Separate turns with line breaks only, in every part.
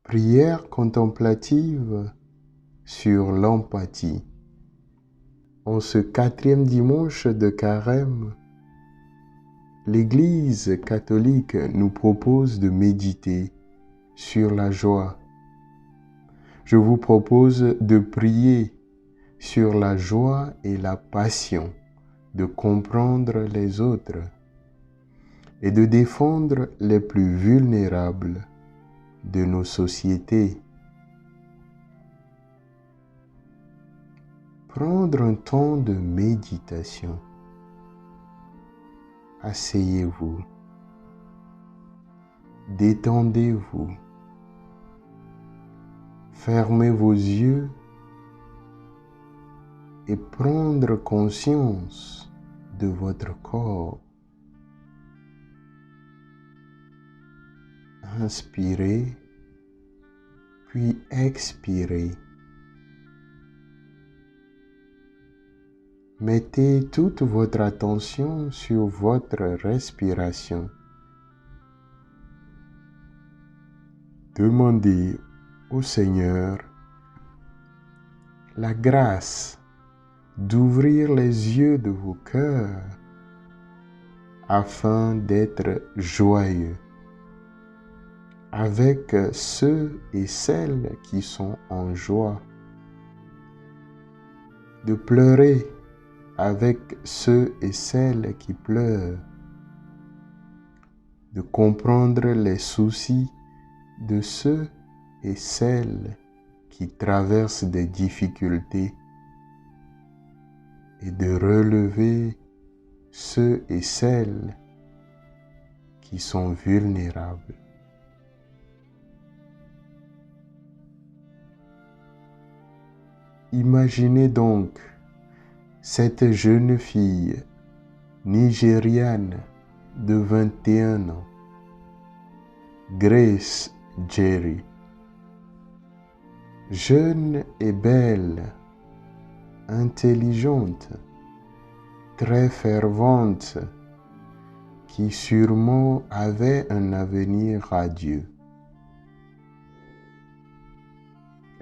Prière contemplative sur l'empathie. En ce 4e dimanche de Carême, l'Église catholique nous propose de méditer sur la joie. Je vous propose de prier sur la joie et la passion de comprendre les autres et de défendre les plus vulnérables de nos sociétés. Prendre un temps de méditation. Asseyez-vous. Détendez-vous. Fermez vos yeux et prendre conscience de votre corps. Inspirez, puis expirez. Mettez toute votre attention sur votre respiration. Demandez au Seigneur la grâce d'ouvrir les yeux de vos cœurs afin d'être joyeux avec ceux et celles qui sont en joie, de pleurer avec ceux et celles qui pleurent, de comprendre les soucis de ceux et celles qui traversent des difficultés et de relever ceux et celles qui sont vulnérables. Imaginez donc cette jeune fille nigériane de 21 ans, Grace Jerry, jeune et belle, intelligente, très fervente, qui sûrement avait un avenir radieux.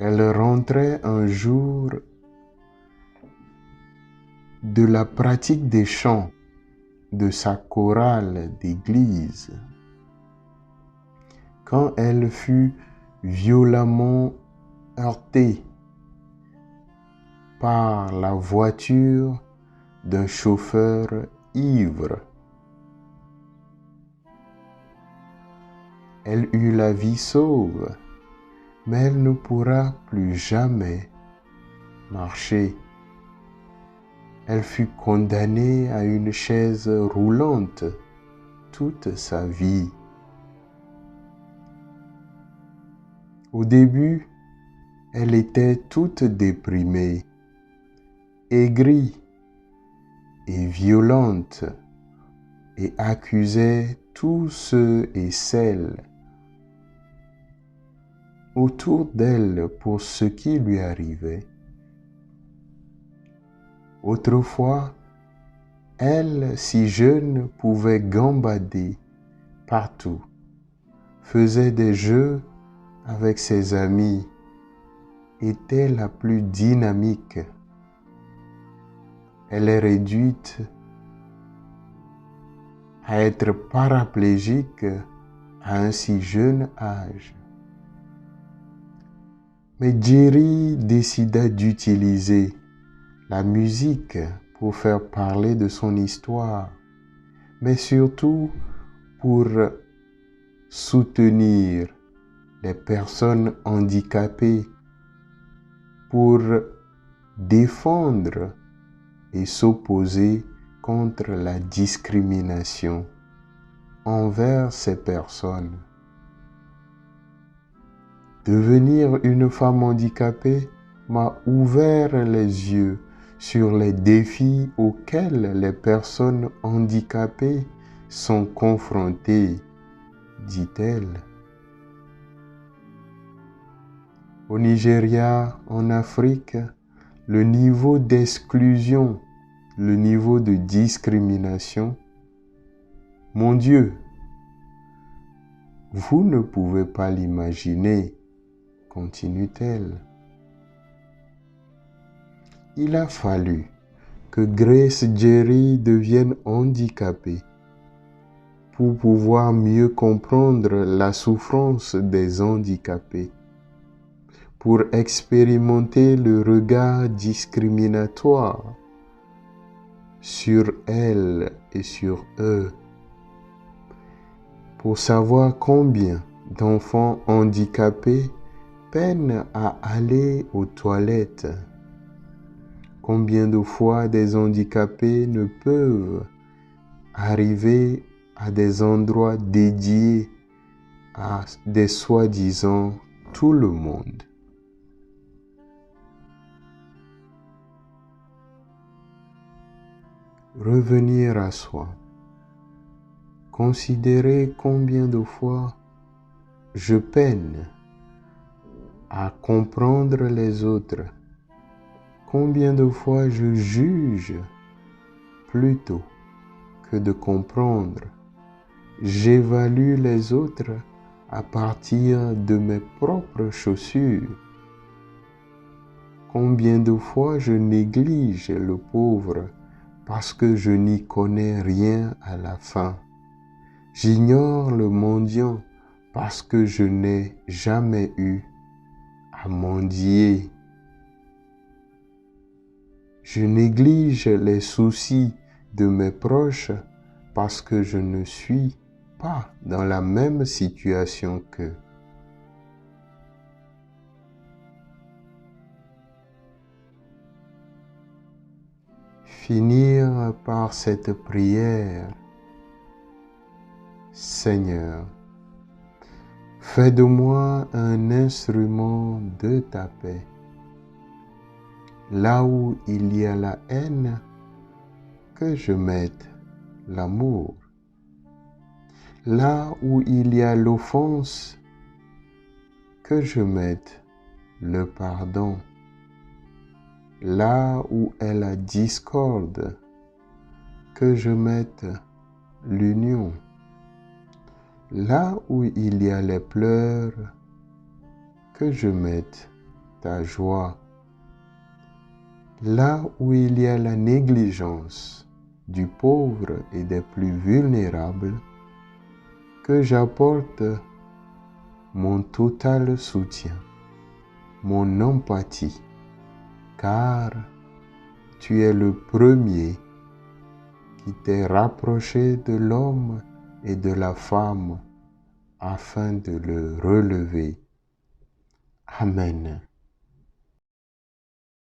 Elle rentrait un jour de la pratique des chants de sa chorale d'église quand elle fut violemment heurtée par la voiture d'un chauffeur ivre. Elle eut la vie sauve, mais elle ne pourra plus jamais marcher. Elle fut condamnée à une chaise roulante toute sa vie. Au début, elle était toute déprimée, aigrie et violente et accusait tous ceux et celles autour d'elle pour ce qui lui arrivait. Autrefois, elle, si jeune, pouvait gambader partout, faisait des jeux avec ses amis, était la plus dynamique. Elle est réduite à être paraplégique à un si jeune âge. Mais Jerry décida d'utiliser la musique pour faire parler de son histoire, mais surtout pour soutenir les personnes handicapées, pour défendre et s'opposer contre la discrimination envers ces personnes. Devenir une femme handicapée m'a ouvert les yeux sur les défis auxquels les personnes handicapées sont confrontées, dit-elle. Au Nigeria, en Afrique, le niveau d'exclusion, le niveau de discrimination, mon Dieu, vous ne pouvez pas l'imaginer. continue-t-elle. Il a fallu que Grace Jerry devienne handicapée pour pouvoir mieux comprendre la souffrance des handicapés, pour expérimenter le regard discriminatoire sur elle et sur eux, pour savoir combien d'enfants handicapés peinent à aller aux toilettes, combien de fois des handicapés ne peuvent arriver à des endroits dédiés à des soi-disant tout le monde. Revenir à soi. Considérer combien de fois je peine à comprendre les autres. Combien de fois je juge plutôt que de comprendre. J'évalue les autres à partir de mes propres chaussures. Combien de fois je néglige le pauvre parce que je n'y connais rien à la fin. J'ignore le mendiant parce que je n'ai jamais eu à mendier. Je néglige les soucis de mes proches parce que je ne suis pas dans la même situation qu'eux. Finir par cette prière. Seigneur, fais de moi un instrument de ta paix. Là où il y a la haine, que je mette l'amour. Là où il y a l'offense, que je mette le pardon. Là où est la discorde, que je mette l'union. Là où il y a les pleurs, que je mette ta joie. Là où il y a la négligence du pauvre et des plus vulnérables, que j'apporte mon total soutien, mon empathie, car tu es le premier qui t'est rapproché de l'homme et de la femme afin de le relever. Amen.